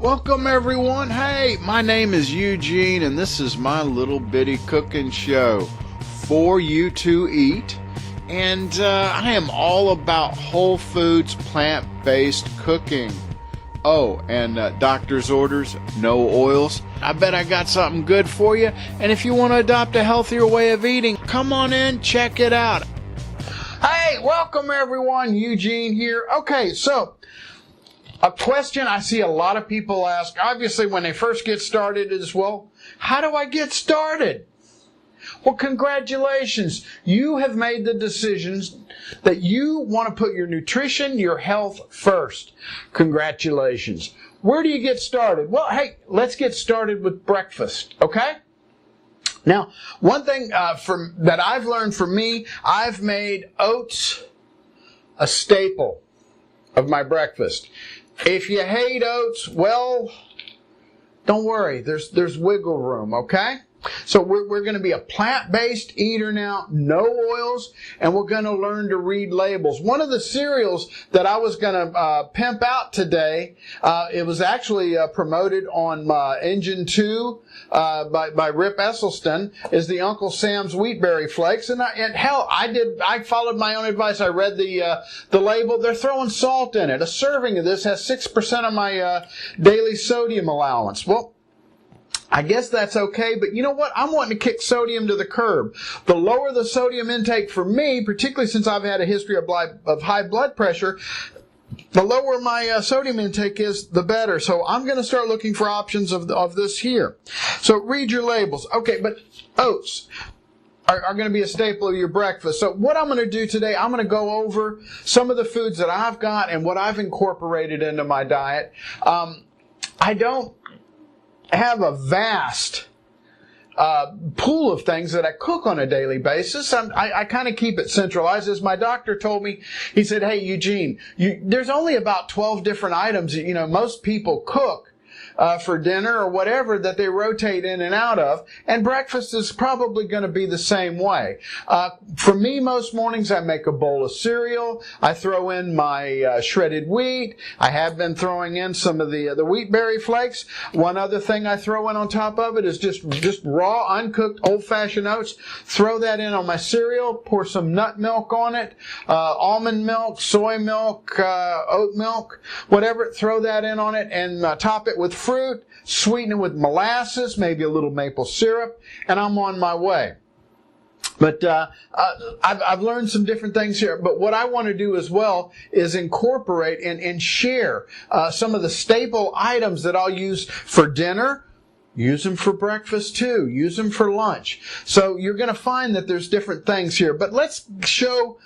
Welcome everyone. Hey, my name is Eugene and this is my little bitty cooking show for you to eat. And I am all about whole foods, plant-based cooking. Oh, and doctor's orders, no oils. I bet I got something good for you. And if you want to adopt a healthier way of eating, come on in, check it out. Hey, welcome everyone. Eugene here. Okay, so a question I see a lot of people ask, obviously when they first get started, is, well, how do I get started? Well, congratulations. You have made the decisions that you want to put your nutrition, your health first. Congratulations. Where do you get started? Well, hey, let's get started with breakfast, okay? Now, one thing that I've learned for me, I've made oats a staple of my breakfast. If you hate oats, well, don't worry. There's wiggle room, okay? So we're going to be a plant-based eater now, no oils, and we're going to learn to read labels. One of the cereals that I was going to pimp out today, it was actually promoted on Engine 2 by Rip Esselstyn, is the Uncle Sam's Wheatberry Flakes. And hell, I followed my own advice. I read the label. They're throwing salt in it. A serving of this has 6% of my daily sodium allowance. Well, I guess that's okay, but you know what? I'm wanting to kick sodium to the curb. The lower the sodium intake for me, particularly since I've had a history of high blood pressure, the lower my sodium intake is, the better. So I'm going to start looking for options of this here. So read your labels. Okay, but oats are going to be a staple of your breakfast. So what I'm going to do today, I'm going to go over some of the foods that I've got and what I've incorporated into my diet. I don't have a vast pool of things that I cook on a daily basis. I kind of keep it centralized. As my doctor told me, he said, hey, Eugene, there's only about 12 different items that, most people cook for dinner or whatever that they rotate in and out of, and breakfast is probably going to be the same way. For me, most mornings I make a bowl of cereal. I throw in my shredded wheat. I have been throwing in some of the Wheatberry Flakes. One other thing I throw in on top of it is just raw, uncooked, old-fashioned oats. Throw that in on my cereal. Pour some nut milk on it, almond milk, soy milk, oat milk, whatever. Throw that in on it and top it with fruit, sweeten it with molasses, maybe a little maple syrup, and I'm on my way. But I've learned some different things here. But what I want to do as well is incorporate and share some of the staple items that I'll use for dinner. Use them for breakfast too. Use them for lunch. So you're going to find that there's different things here. But let's show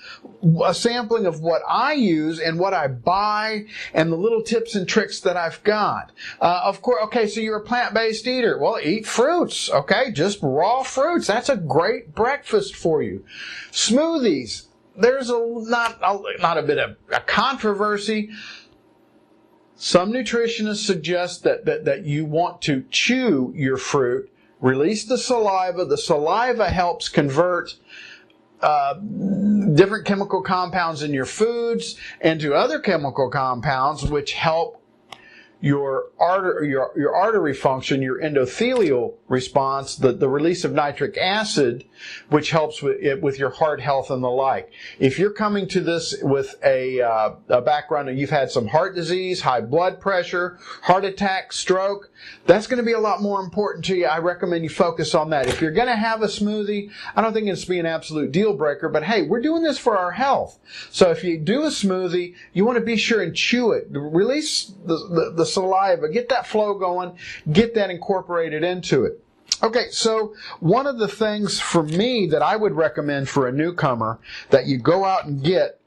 a sampling of what I use and what I buy and the little tips and tricks that I've got. Of course, okay, so you're a plant-based eater. Well, eat fruits, okay? Just raw fruits. That's a great breakfast for you. Smoothies. There's not a bit of a controversy. Some nutritionists suggest that you want to chew your fruit, release the saliva. The saliva helps convert different chemical compounds in your foods into other chemical compounds which help your artery function, your endothelial response, the release of nitric acid, which helps with your heart health and the like. If you're coming to this with a background and you've had some heart disease, high blood pressure, heart attack, stroke, that's going to be a lot more important to you. I recommend you focus on that. If you're going to have a smoothie, I don't think it's be an absolute deal breaker, but hey, we're doing this for our health. So if you do a smoothie, you want to be sure and chew it. Release the saliva, get that flow going, get that incorporated into it. Okay, so one of the things for me that I would recommend for a newcomer that you go out and get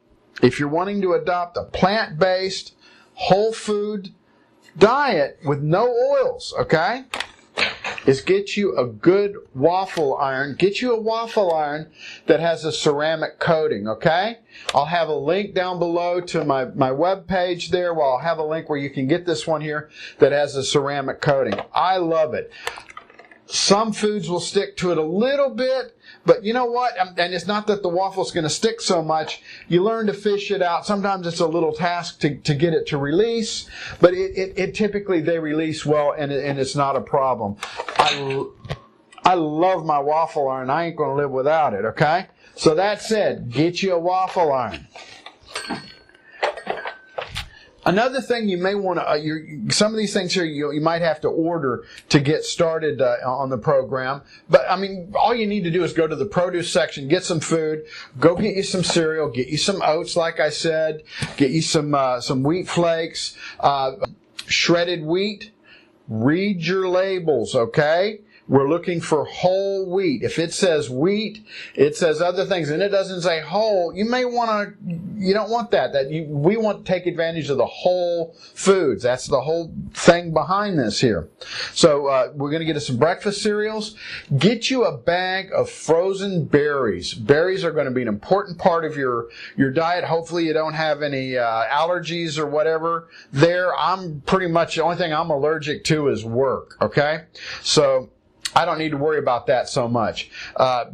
if you're wanting to adopt a plant-based, whole food diet with no oils, okay, is get you a good waffle iron. Get you a waffle iron that has a ceramic coating, okay? I'll have a link down below to my web page there. Well, I'll have a link where you can get this one here that has a ceramic coating. I love it. Some foods will stick to it a little bit, But you know what? And it's not that the waffle's going to stick so much. You learn to fish it out. Sometimes it's a little task to get it to release, but it typically they release well, and it's not a problem. I love my waffle iron. I ain't going to live without it, okay? So that said, get you a waffle iron. Another thing you may want to, some of these things here you might have to order to get started on the program. But, I mean, all you need to do is go to the produce section, get some food, go get you some cereal, get you some oats, like I said, get you some wheat flakes, shredded wheat. Read your labels, okay? We're looking for whole wheat. If it says wheat, it says other things, and it doesn't say whole, you don't want that. We want to take advantage of the whole foods. That's the whole thing behind this here. So we're going to get us some breakfast cereals. Get you a bag of frozen berries. Berries are going to be an important part of your diet. Hopefully you don't have any allergies or whatever there. I'm pretty much, the only thing I'm allergic to is work, okay? So I don't need to worry about that so much.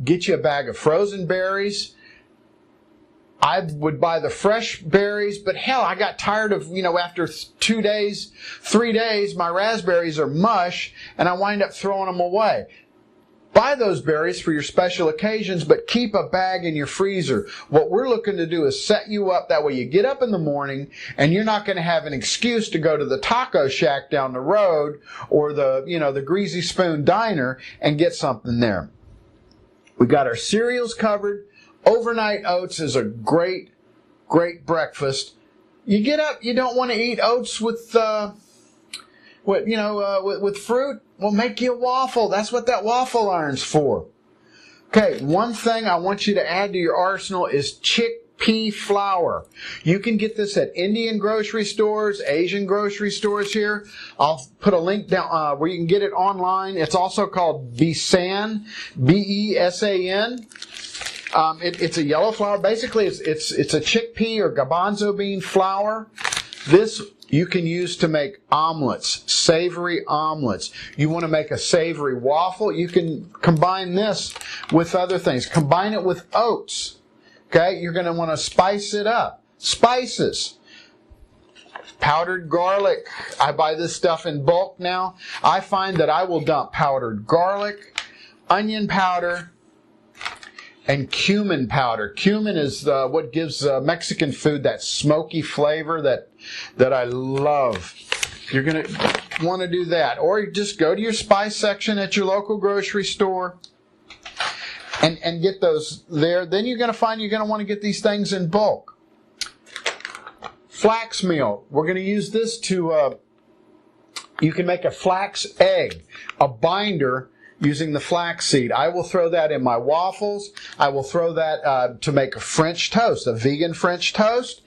Get you a bag of frozen berries. I would buy the fresh berries, but hell, I got tired of, after 2 days, 3 days, my raspberries are mush, and I wind up throwing them away. Buy those berries for your special occasions, but keep a bag in your freezer. What we're looking to do is set you up. That way you get up in the morning and you're not going to have an excuse to go to the taco shack down the road or the Greasy Spoon diner and get something there. We got our cereals covered. Overnight oats is a great, great breakfast. You get up, you don't want to eat oats with fruit. Well, make you a waffle. That's what that waffle iron's for. Okay, one thing I want you to add to your arsenal is chickpea flour. You can get this at Indian grocery stores, Asian grocery stores here. I'll put a link down where you can get it online. It's also called Besan, B-E-S-A-N. It's a yellow flour. Basically, it's a chickpea or garbanzo bean flour. This you can use to make omelets, savory omelets. You want to make a savory waffle, you can combine this with other things. Combine it with oats. Okay, you're going to want to spice it up. Spices. Powdered garlic. I buy this stuff in bulk now. I find that I will dump powdered garlic, onion powder, and cumin powder. Cumin is what gives Mexican food that smoky flavor that I love. You're going to want to do that. Or you just go to your spice section at your local grocery store and get those there. Then you're going to find you're going to want to get these things in bulk. Flax meal. We're going to use this to, you can make a flax egg, a binder using the flaxseed. I will throw that in my waffles. I will throw that to make a French toast, a vegan French toast.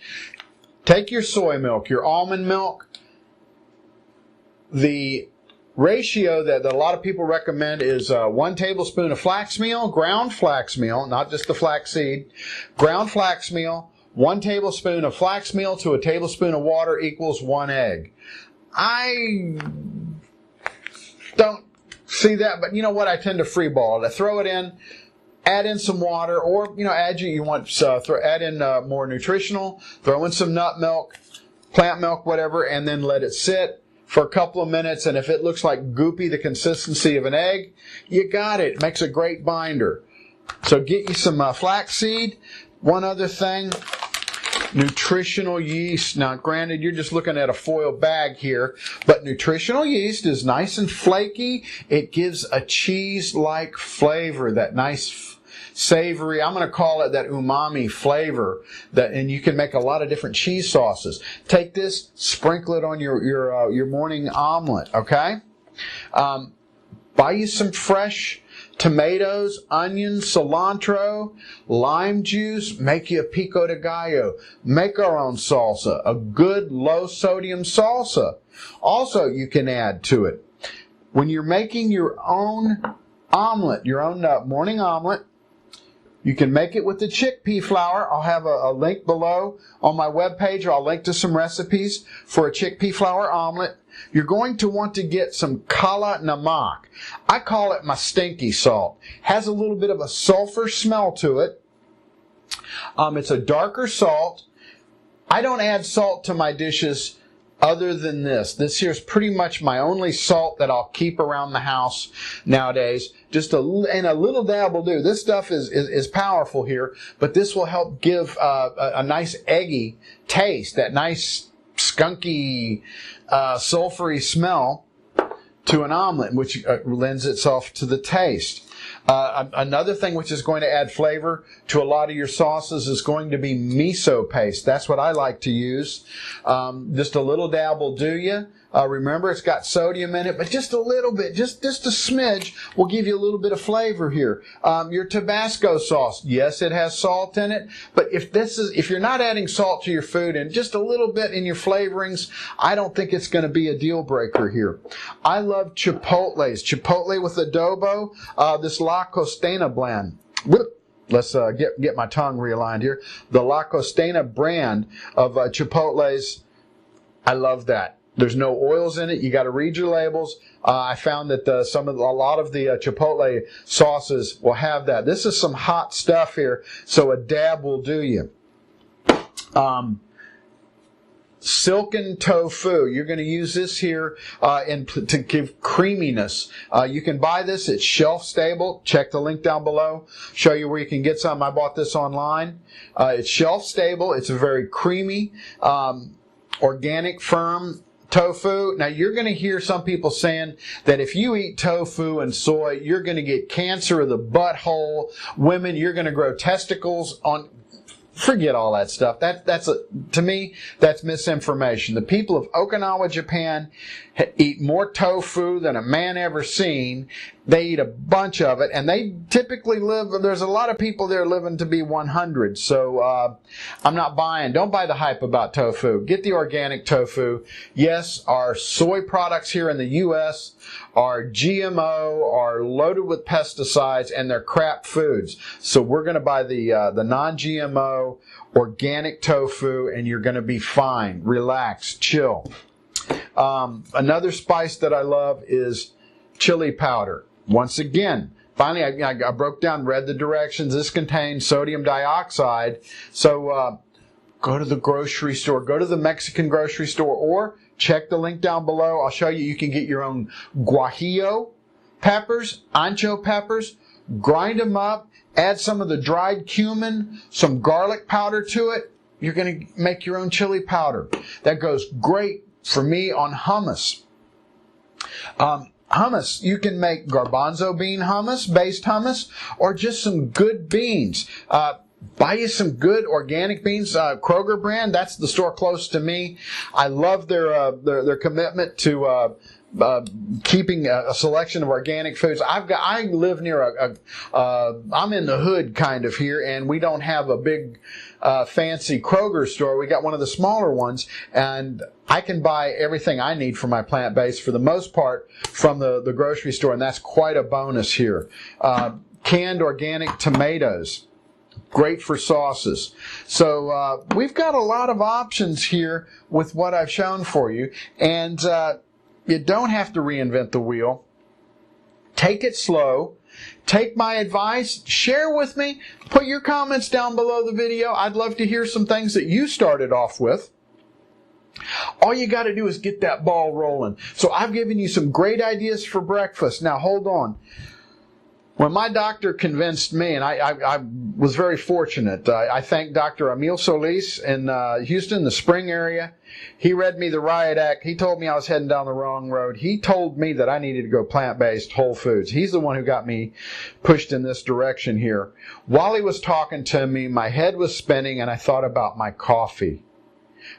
Take your soy milk, your almond milk. The ratio that a lot of people recommend is 1 tablespoon of flax meal, ground flax meal, not just the flaxseed. Ground flax meal, 1 tablespoon of flax meal to a tablespoon of water equals 1 egg. I don't see that, but you know what? I tend to freeball it. I throw it in, add in some water, or add in more nutritional. Throw in some nut milk, plant milk, whatever, and then let it sit for a couple of minutes. And if it looks like goopy, the consistency of an egg, you got it. It makes a great binder. So get you some flaxseed. One other thing. Nutritional yeast. Now, granted, you're just looking at a foil bag here, but nutritional yeast is nice and flaky. It gives a cheese-like flavor, that nice savory, I'm going to call it that umami flavor, and you can make a lot of different cheese sauces. Take this, sprinkle it on your morning omelet, okay? Buy you some fresh tomatoes, onions, cilantro, lime juice, make you a pico de gallo. Make our own salsa, a good low-sodium salsa. Also, you can add to it. When you're making your own omelet, your own morning omelet, You can make it with the chickpea flour. I'll have a link below on my webpage, or I'll link to some recipes for a chickpea flour omelet. You're going to want to get some kala namak. I call it my stinky salt. Has a little bit of a sulfur smell to it. It's a darker salt. I don't add salt to my dishes other than this. This here's pretty much my only salt that I'll keep around the house nowadays. And a little dab will do. This stuff is powerful here, but this will help give a nice eggy taste, that nice skunky, sulfury smell to an omelet, which lends itself to the taste. Another thing which is going to add flavor to a lot of your sauces is going to be miso paste. That's what I like to use. Just a little dab will do you. Remember, it's got sodium in it, but just a little bit, just a smidge will give you a little bit of flavor here. Your Tabasco sauce, yes, it has salt in it, but if you're not adding salt to your food and just a little bit in your flavorings, I don't think it's going to be a deal breaker here. I love chipotles. Chipotle with adobo, this La Costena blend. Let's get my tongue realigned here. The La Costena brand of chipotles, I love that. There's no oils in it. You got to read your labels. I found that a lot of the Chipotle sauces will have that. This is some hot stuff here, so a dab will do you. Silken tofu. You're going to use this here to give creaminess. You can buy this. It's shelf stable. Check the link down below. Show you where you can get some. I bought this online. It's shelf stable. It's a very creamy, organic, firm tofu. Now, you're going to hear some people saying that if you eat tofu and soy, you're going to get cancer of the butthole. Women, you're going to grow testicles on... Forget all that stuff. To me, that's misinformation. The people of Okinawa, Japan eat more tofu than a man ever seen. They eat a bunch of it, and they typically there's a lot of people there living to be 100, so I'm not buying. Don't buy the hype about tofu. Get the organic tofu. Yes, our soy products here in the U.S. are GMO, are loaded with pesticides, and they're crap foods. So we're going to buy the non-GMO organic tofu, and you're going to be fine. Relax, chill. Another spice that I love is chili powder. Once again, finally, I broke down, read the directions. This contains sodium dioxide. So go to the grocery store, go to the Mexican grocery store, or check the link down below. I'll show you. You can get your own guajillo peppers, ancho peppers, grind them up, add some of the dried cumin, some garlic powder to it. You're going to make your own chili powder. That goes great for me on hummus. Hummus, you can make garbanzo bean hummus, based hummus, or just some good beans. Buy you some good organic beans, Kroger brand. That's the store close to me. I love their commitment to keeping a selection of organic foods. I live near I'm in the hood kind of here, and we don't have a big fancy Kroger store. We got one of the smaller ones, and I can buy everything I need for my plant-based for the most part from the grocery store, and that's quite a bonus here. Canned organic tomatoes. Great for sauces. So we've got a lot of options here with what I've shown for you, and you don't have to reinvent the wheel. Take it slow. Take my advice. Share with me. Put your comments down below the video. I'd love to hear some things that you started off with. All you got to do is get that ball rolling. So I've given you some great ideas for breakfast. Now hold on. When my doctor convinced me, and I was very fortunate, I thank Dr. Emil Solis in Houston, the Spring area. He read me the Riot Act. He told me I was heading down the wrong road. He told me that I needed to go plant-based, whole foods. He's the one who got me pushed in this direction here. While he was talking to me, my head was spinning, and I thought about my coffee.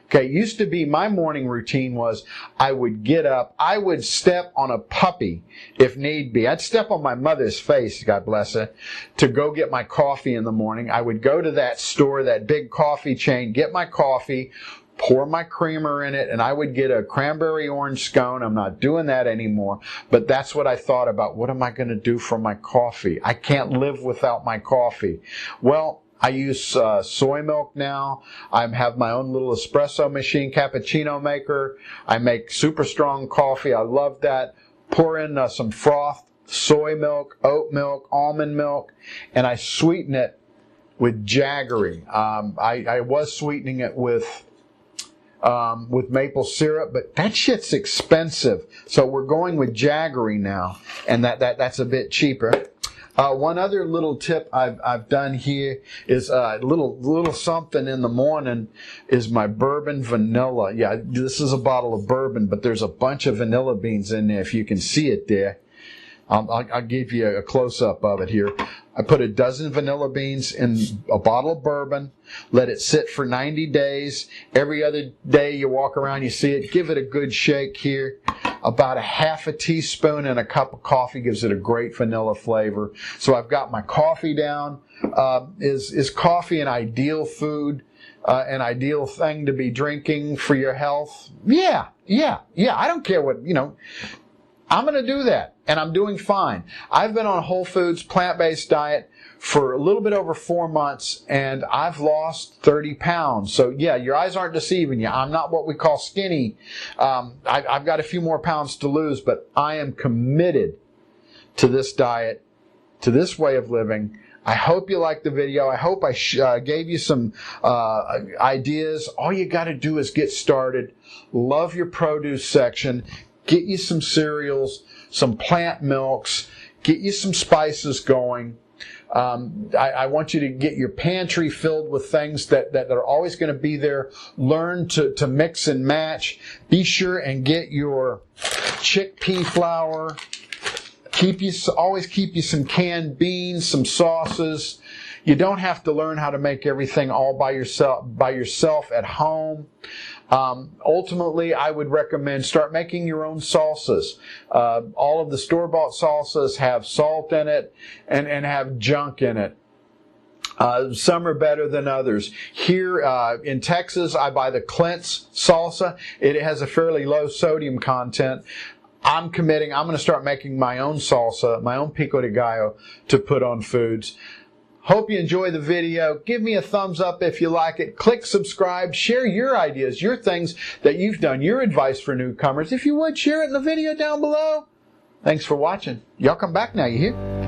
Okay, it used to be my morning routine was I would get up, I would step on a puppy if need be. I'd step on my mother's face, God bless her, to go get my coffee in the morning. I would go to that store, that big coffee chain, get my coffee, pour my creamer in it, and I would get a cranberry orange scone. I'm not doing that anymore, but that's what I thought about. What am I going to do for my coffee? I can't live without my coffee. Well, I use soy milk now. I have my own little espresso machine, cappuccino maker. I make super strong coffee. I love that. Pour in some froth, soy milk, oat milk, almond milk, and I sweeten it with Jaggery. I was sweetening it with maple syrup, but that shit's expensive. So we're going with Jaggery now, and that's a bit cheaper. One other little tip I've done here is a little something in the morning is my bourbon vanilla. Yeah, this is a bottle of bourbon, but there's a bunch of vanilla beans in there. If you can see it there, I'll give you a close-up of it here. I put a dozen vanilla beans in a bottle of bourbon, let it sit for 90 days. Every other day you walk around, you see it, give it a good shake here. About a half a teaspoon in a cup of coffee gives it a great vanilla flavor. So I've got my coffee down. Is coffee an ideal food, an ideal thing to be drinking for your health? Yeah. I don't care what, I'm going to do that, and I'm doing fine. I've been on a whole foods, plant-based diet for a little bit over 4 months, and I've lost 30 pounds. So, yeah, your eyes aren't deceiving you. I'm not what we call skinny. I've got a few more pounds to lose, but I am committed to this diet, to this way of living. I hope you liked the video. I hope I gave you some ideas. All you got to do is get started. Love your produce section. Get you some cereals, some plant milks, get you some spices going. I want you to get your pantry filled with things that are always going to be there. Learn to mix and match. Be sure and get your chickpea flour. Always keep you some canned beans, some sauces. You don't have to learn how to make everything all by yourself at home. Ultimately, I would recommend start making your own salsas. All of the store-bought salsas have salt in it and have junk in it. Some are better than others. Here in Texas, I buy the Clint's salsa. It has a fairly low sodium content. I'm going to start making my own salsa, my own pico de gallo to put on foods. Hope you enjoy the video. Give me a thumbs up if you like it. Click subscribe. Share your ideas, your things that you've done, your advice for newcomers. If you would, share it in the video down below. Thanks for watching. Y'all come back now, you hear?